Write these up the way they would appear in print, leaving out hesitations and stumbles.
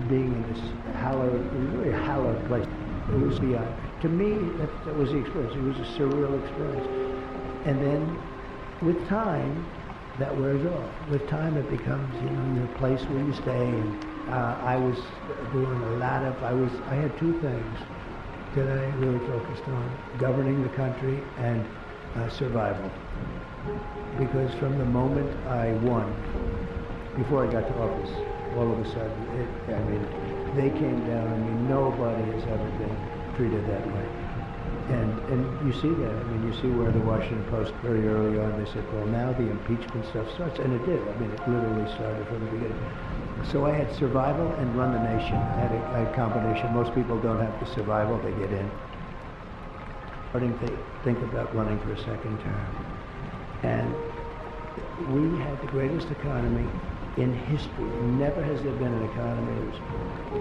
being in this hallowed, it was a very hallowed place. It was beyond. To me, that was the experience. It was a surreal experience. And then, with time, that wears off. With time, it becomes, your place where you stay. And I was doing a lot of. I had two things that I really focused on: governing the country and survival. Because from the moment I won, before I got to office, all of a sudden, they came down. Nobody has ever been treated that way. And you see that. You see where the Washington Post very early on, they said, well, now the impeachment stuff starts. And it did. It literally started from the beginning. So I had survival and run the nation. I had a combination. Most people don't have the survival, they get in. Starting to think about running for a second term. And we had the greatest economy in history. Never has there been an economy.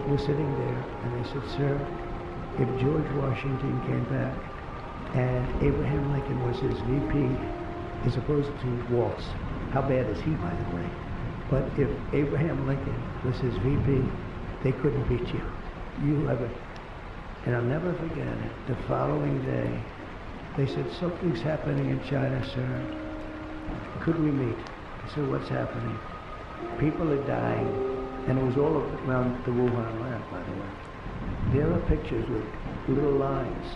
We're sitting there, and they said, sir, if George Washington came back and Abraham Lincoln was his VP as opposed to Waltz, how bad is he, by the way? But if Abraham Lincoln was his VP, they couldn't beat you. You have it. And I'll never forget it. The following day, they said, something's happening in China, sir. Could we meet? I said, what's happening? People are dying. And it was all around the Wuhan lab, by the way. There are pictures with little lines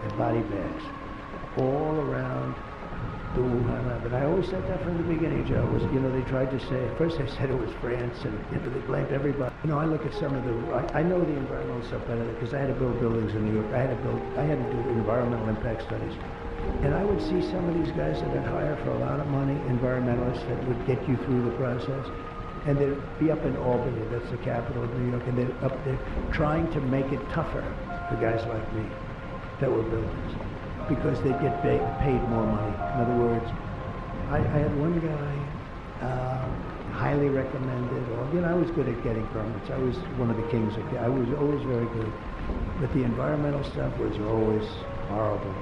and body bags all around the Wuhan lab. And I always said that from the beginning, Joe. Was, they tried to say, first they said it was France, and they blamed everybody. I look at some of I know the environmental stuff better because I had to build buildings in New York. I had to do environmental impact studies. And I would see some of these guys that I'd hire for a lot of money, environmentalists that would get you through the process. And they'd be up in Albany, that's the capital of New York, and they're up there trying to make it tougher for guys like me that were builders, because they'd get paid more money. In other words, I had one guy, highly recommended, I was good at getting permits. I was one of the kings of I was always very good. But the environmental stuff was always horrible.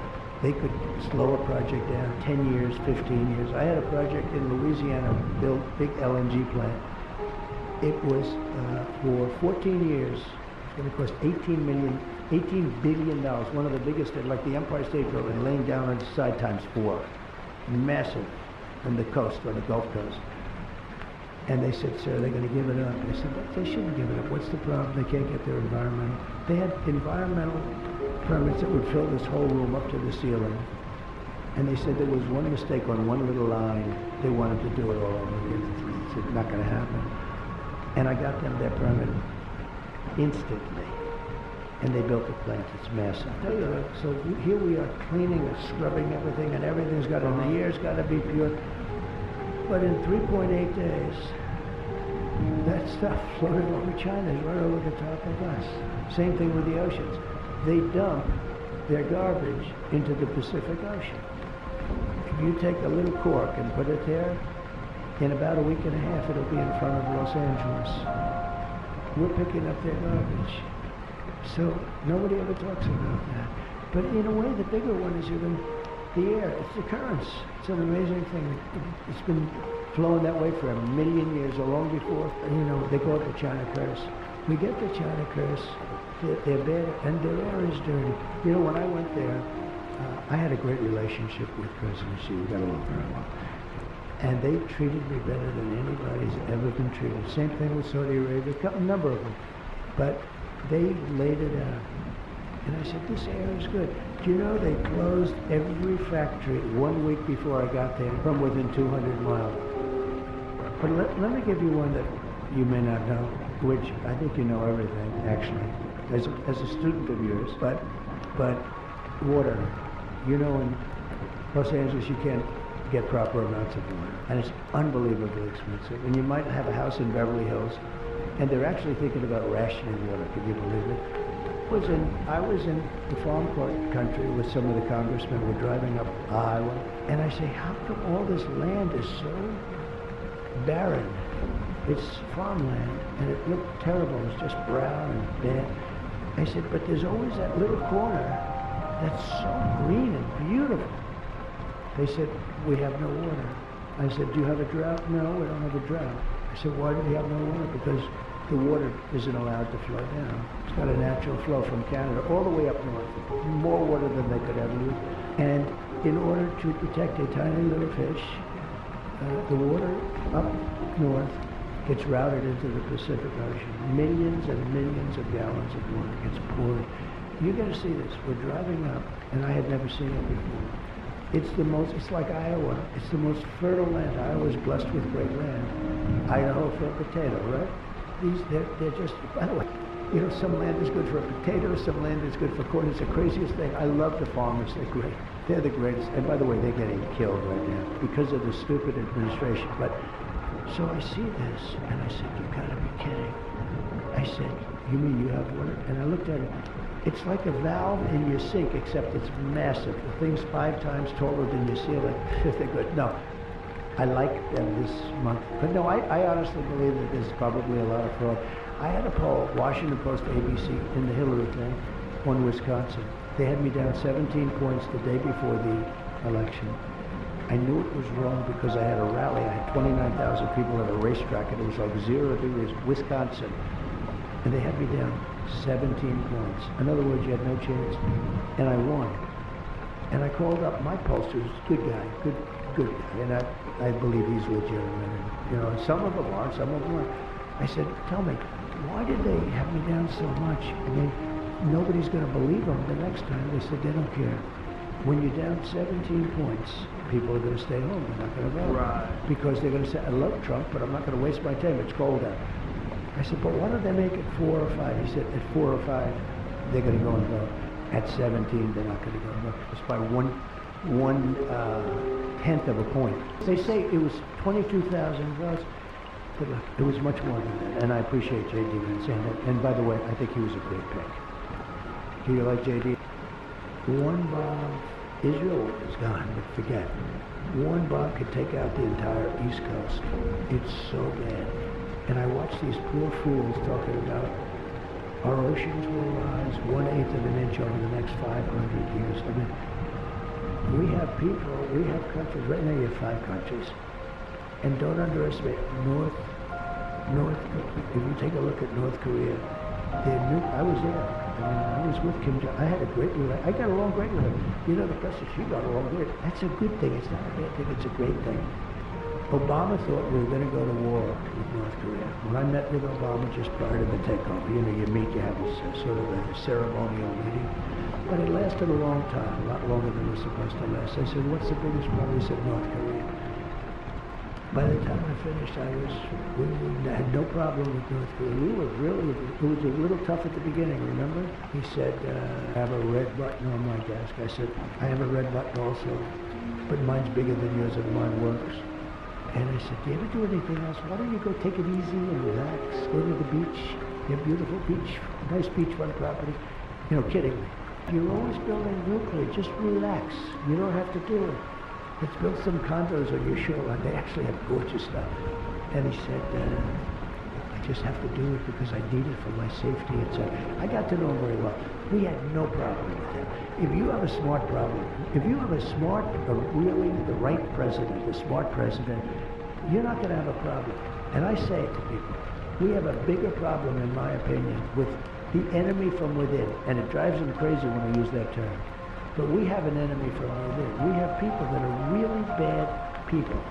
They could slow a project down 10 years, 15 years. I had a project in Louisiana, built big LNG plant. It was for 14 years. It's going to cost $18 billion. One of the biggest, like the Empire State Building, laying down on its side times 4. Massive on the coast, on the Gulf Coast. And they said, sir, they're going to give it up. I said, they shouldn't give it up. What's the problem? They can't get their environmental. They had environmental permits that would fill this whole room up to the ceiling. And they said there was one mistake on one little line. They wanted to do it all over again. It's not going to happen. And I got them their permit instantly. And they built the plant. It's massive. I tell you, so here we are cleaning and scrubbing everything, and everything's got, and the air's got to be pure. But in 3.8 days, that stuff floated over China, right over the top of us. Same thing with the oceans. They dump their garbage into the Pacific Ocean. If you take a little cork and put it there, in about a week and a half, it'll be in front of Los Angeles. We're picking up their garbage. So nobody ever talks about that. But in a way, the bigger one is even the air. It's the currents. It's an amazing thing. It's been flowing that way for 1 million years, or long before. They call it the China curse. We get the China curse. They're bad, and their air is dirty. When I went there, I had a great relationship with President Xi. We got along very well. And they treated me better than anybody's ever been treated. Same thing with Saudi Arabia, a number of them. But they laid it out. And I said, this air is good. Do you know they closed every factory 1 week before I got there from within 200 miles? But let me give you one that you may not know, which I think you know everything, actually, as a student of yours. But water. In Los Angeles, you can't get proper amounts of water. And it's unbelievably expensive. And you might have a house in Beverly Hills, and they're actually thinking about rationing water. Can you believe it? I was in the farm court country with some of the congressmen. We're driving up Iowa, and I say, how come all this land is so barren? It's farmland, and it looked terrible. It's just brown and bad. I said, but there's always that little corner that's so green and beautiful. They said, we have no water. I said, do you have a drought? No, we don't have a drought. I said, why do we have no water? Because the water isn't allowed to flow down. It's got a natural flow from Canada all the way up north, more water than they could ever use. And in order to protect a tiny little fish, the water up north gets routed into the Pacific Ocean. Millions and millions of gallons of water gets poured. You got to see this. We're driving up, and I had never seen it before. It's like Iowa. It's the most fertile land. Iowa's blessed with great land. Idaho for a potato, right? They're just, by the way, you know, some land is good for a potato, some land is good for corn. It's the craziest thing. I love the farmers. They're great. They're the greatest. And by the way, they're getting killed right now because of the stupid administration. But so I see this, and I said, you gotta be kidding. I said, you mean you have water? And I looked at it. It's like a valve in your sink, except it's massive. The thing's 5 times taller than your ceiling. They're good. No, I like them this month. But no, I honestly believe that there's probably a lot of fraud. I had a poll, Washington Post, ABC, in the Hillary thing on Wisconsin. They had me down 17 points the day before the election. I knew it was wrong because I had a rally. I had 29,000 people at a racetrack, and it was like 0 degrees, Wisconsin. And they had me down 17 points. In other words, you had no chance. And I won. And I called up my pollster, who's a good guy, good guy. And I believe he's legitimate. And, you know, some of them are, some of them aren't. I said, tell me, why did they have me down so much? I mean, nobody's going to believe them the next time. They said they don't care. When you're down 17 points, people are going to stay home. They're not going to vote. Right. Because they're going to say, I love Trump, but I'm not going to waste my time. It's cold out. I said, but why don't they make it 4 or 5? He said, at 4 or 5, they're going to go and vote. At 17, they're not going to go and vote. It's by one tenth of a point. They say it was 22,000 votes. But look, it was much more than that. And I appreciate J.D. Van saying that. And by the way, I think he was a great pick. Do you like J.D.? One bomb, Israel is gone, but forget. One bomb could take out the entire East Coast. It's so bad. And I watch these poor fools talking about our oceans will rise 1/8 of an inch over the next 500 years. I mean, we have people, we have countries, right now you have 5 countries. And don't underestimate North, if you take a look at North Korea, I was there. I mean, I was with Kim Jong. I had a great relationship. I got along great with her. You know, the president, she got along great. That's a good thing. It's not a bad thing. It's a great thing. Obama thought we were going to go to war with North Korea. When I met with Obama just prior to the takeover, you know, you meet, you have a sort of a ceremonial meeting. But it lasted a long time, a lot longer than it was supposed to last. I said, what's the biggest problem? He said, North Korea. By the time I finished, we had no problem with North Korea. We were really, it was a little tough at the beginning, remember? He said, I have a red button on my desk. I said, I have a red button also, but mine's bigger than yours and mine works. And I said, do you ever do anything else? Why don't you go take it easy and relax, go to the beach, you have beautiful beach, nice beachfront property. You know, kidding me. You're always building nuclear, just relax. You don't have to do it. Let's build some condos on your shoreline. They actually have gorgeous stuff. And he said, I just have to do it because I need it for my safety, etc. I got to know him very well. We had no problem with him. If you have a smart problem, if you have a smart, really the right president, a smart president, you're not going to have a problem. And I say it to people, we have a bigger problem, in my opinion, with the enemy from within. And it drives them crazy when I use that term. But we have an enemy from within. We have people that are really bad people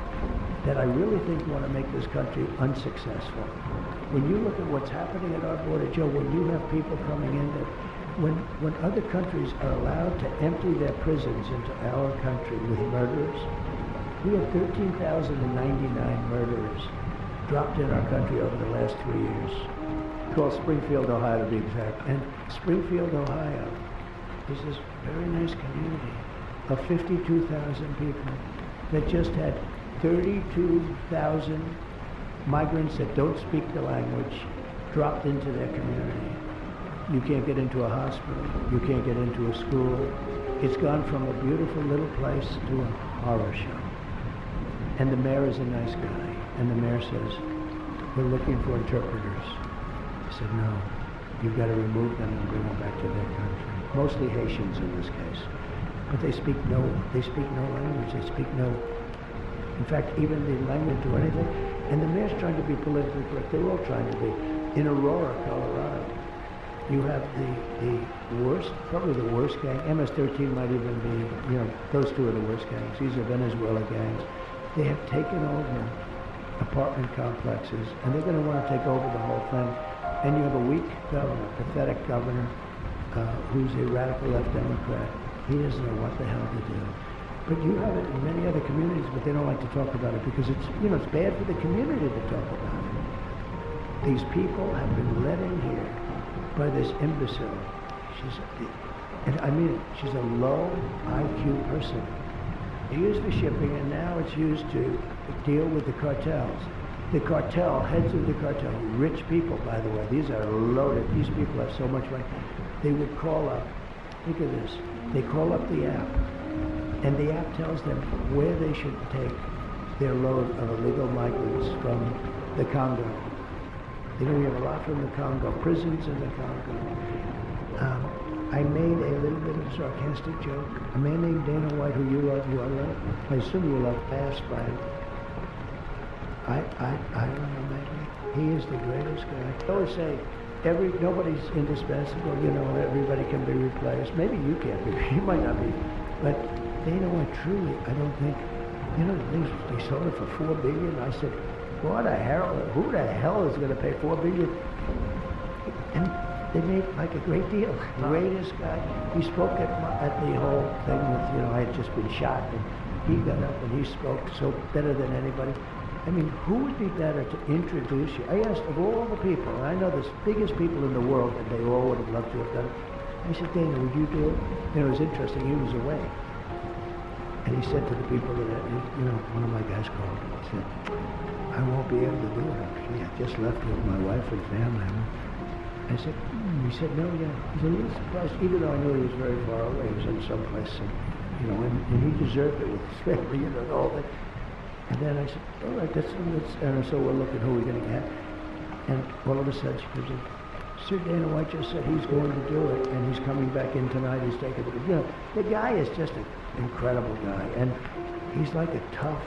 that I really think want to make this country unsuccessful. When you look at what's happening at our border, Joe, when you have people coming in that, when other countries are allowed to empty their prisons into our country with murderers, we have 13,099 murderers dropped in our country over the last 3 years. Called Springfield, Ohio to be exact. And Springfield, Ohio is this very nice community of 52,000 people that just had 32,000 migrants that don't speak the language dropped into their community. You can't get into a hospital. You can't get into a school. It's gone from a beautiful little place to a horror show. And the mayor is a nice guy. And the mayor says, we're looking for interpreters. I said, no, you've got to remove them and bring them back to their country. Mostly Haitians in this case. But they speak no language. They speak no, in fact, even the language or anything. And the mayor's trying to be politically correct. They're all trying to be. In Aurora, Colorado, you have the worst, probably the worst gang. MS-13 might even be, those two are the worst gangs. These are Venezuela gangs. They have taken over apartment complexes, and they're going to want to take over the whole thing. And you have a weak governor, pathetic governor, who's a radical left Democrat. He doesn't know what the hell to do. But you have it in many other communities, but they don't like to talk about it because it's, it's bad for the community to talk about it. These people have been led in here by this imbecile. She's a low IQ person. It's used for shipping, and now it's used to deal with the cartels. The cartel, heads of the cartel, rich people, by the way, these are loaded. These people have so much money. They would call up, look at this, they call up the app, and the app tells them where they should take their load of illegal migrants from the Congo. We have a lot from the Congo, prisons in the Congo. I made a little bit of a sarcastic joke. A man named Dana White, who you love, who I love, I assume you love, passed by him. I don't know, maybe. He is the greatest guy. I always say, nobody's indispensable, everybody can be replaced. Maybe you can't be, you might not be. But Dana White, truly, I don't think, they sold it for $4 billion. I said, what the hell, who the hell is going to pay $4 billion? And they made like a great deal. Greatest guy. He spoke at the whole thing with, I had just been shot, and he got up and he spoke so better than anybody. Who would be better to introduce you? I asked of all the people, and I know the biggest people in the world, and they all would have loved to have done it. I said, Dana, would you do it? It was interesting, he was away. And he said to the people that, one of my guys called him, he said, I won't be able to do it. Actually, I just left with my wife and family. I said, he said, no, yeah. He said, he was surprised, even though I knew he was very far away. He was in some place, and he deserved it with his family, the whole thing. And then I said, all right, so we're looking who we're going to get. And all of a sudden she comes in, Sir Dana White just said he's going to do it, and he's coming back in tonight, he's taking it. The guy is just an incredible guy, and he's like a tough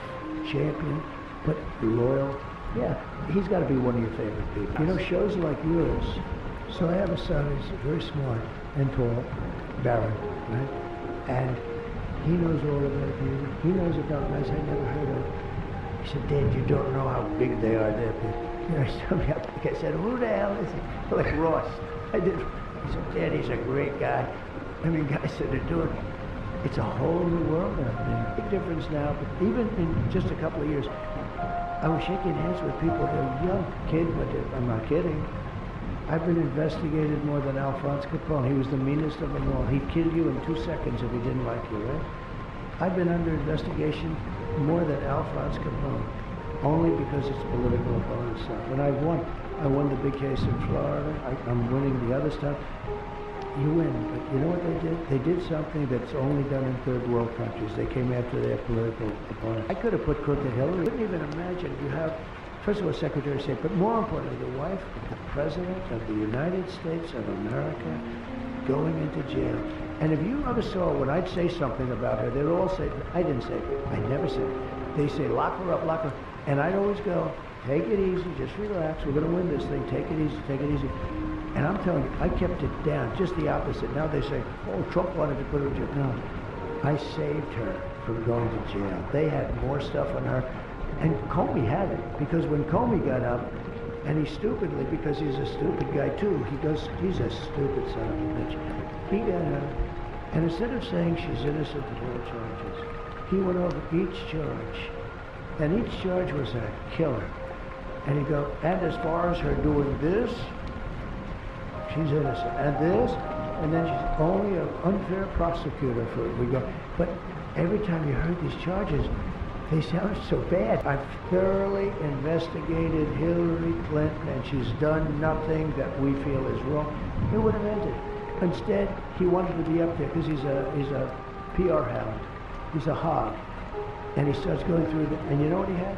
champion, but loyal. Yeah, he's got to be one of your favorite people. Shows like yours. So I have a son who's very smart and tall, Barron, right? And he knows all about you. He knows about guys I never heard of. He said, Dad, you don't know how big they are. He told me how big. I said, who the hell is he? Like Ross. I did. He said, Dad, he's a great guy. Guys that are doing it. It's a whole new world out there. Big difference now, but even in just a couple of years, I was shaking hands with people. They're young kids, but I'm not kidding. I've been investigated more than Alphonse Capone. He was the meanest of them all. He'd kill you in 2 seconds if he didn't like you, right? I've been under investigation more than Alphonse Capone, only because it's political opponent stuff. And I won the big case in Florida. I'm winning the other stuff. You win, but you know what they did? They did something that's only done in third world countries. They came after their political opponents. I could have put crooked Hillary. I couldn't even imagine you have, first of all, Secretary of State, but more importantly, the wife of the President of the United States of America going into jail. And if you ever saw when I'd say something about her, they'd all say, I didn't say it, I never said it. They say, lock her up, lock her up. And I'd always go, take it easy, just relax, we're going to win this thing, take it easy, take it easy. And I'm telling you, I kept it down, just the opposite. Now they say, oh, Trump wanted to put her in jail. No, I saved her from going to jail. They had more stuff on her. And Comey had it, because when Comey got up, and he stupidly, because he's a stupid guy too, he's a stupid son of a bitch. He got up, and instead of saying she's innocent of all charges, he went over each charge. And each charge was a killer. And he'd go, and as far as her doing this, she's innocent. And this, and then she's only an unfair prosecutor for it. We go, but every time you heard these charges, they sounded so bad. I've thoroughly investigated Hillary Clinton, and she's done nothing that we feel is wrong. It would have ended. Instead, he wanted to be up there because he's a PR hound. He's a hog. And he starts going through the, and you know what he had?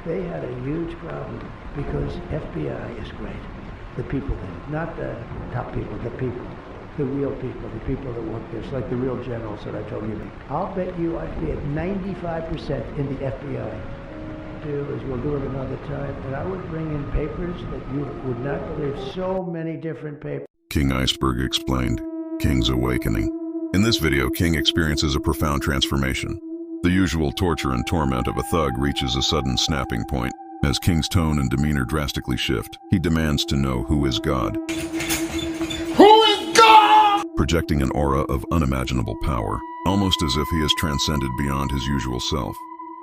They had a huge problem because FBI is great. The people there, not the top people, the people. The real people, the people that work there. It's like the real generals that I told you about. I'll bet you I'd be at 95% in the FBI. do is we'll do it another time, and I would bring in papers that you would not believe. So many different papers. King Iceberg explained, King's Awakening. In this video, King experiences a profound transformation. The usual torture and torment of a thug reaches a sudden snapping point. As King's tone and demeanor drastically shift, he demands to know who is God. Who is God? Projecting an aura of unimaginable power, almost as if he has transcended beyond his usual self.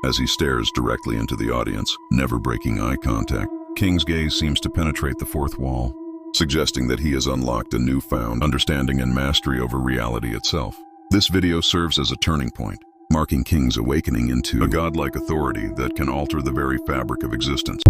As he stares directly into the audience, never breaking eye contact, King's gaze seems to penetrate the fourth wall, suggesting that he has unlocked a newfound understanding and mastery over reality itself. This video serves as a turning point, marking King's awakening into a godlike authority that can alter the very fabric of existence.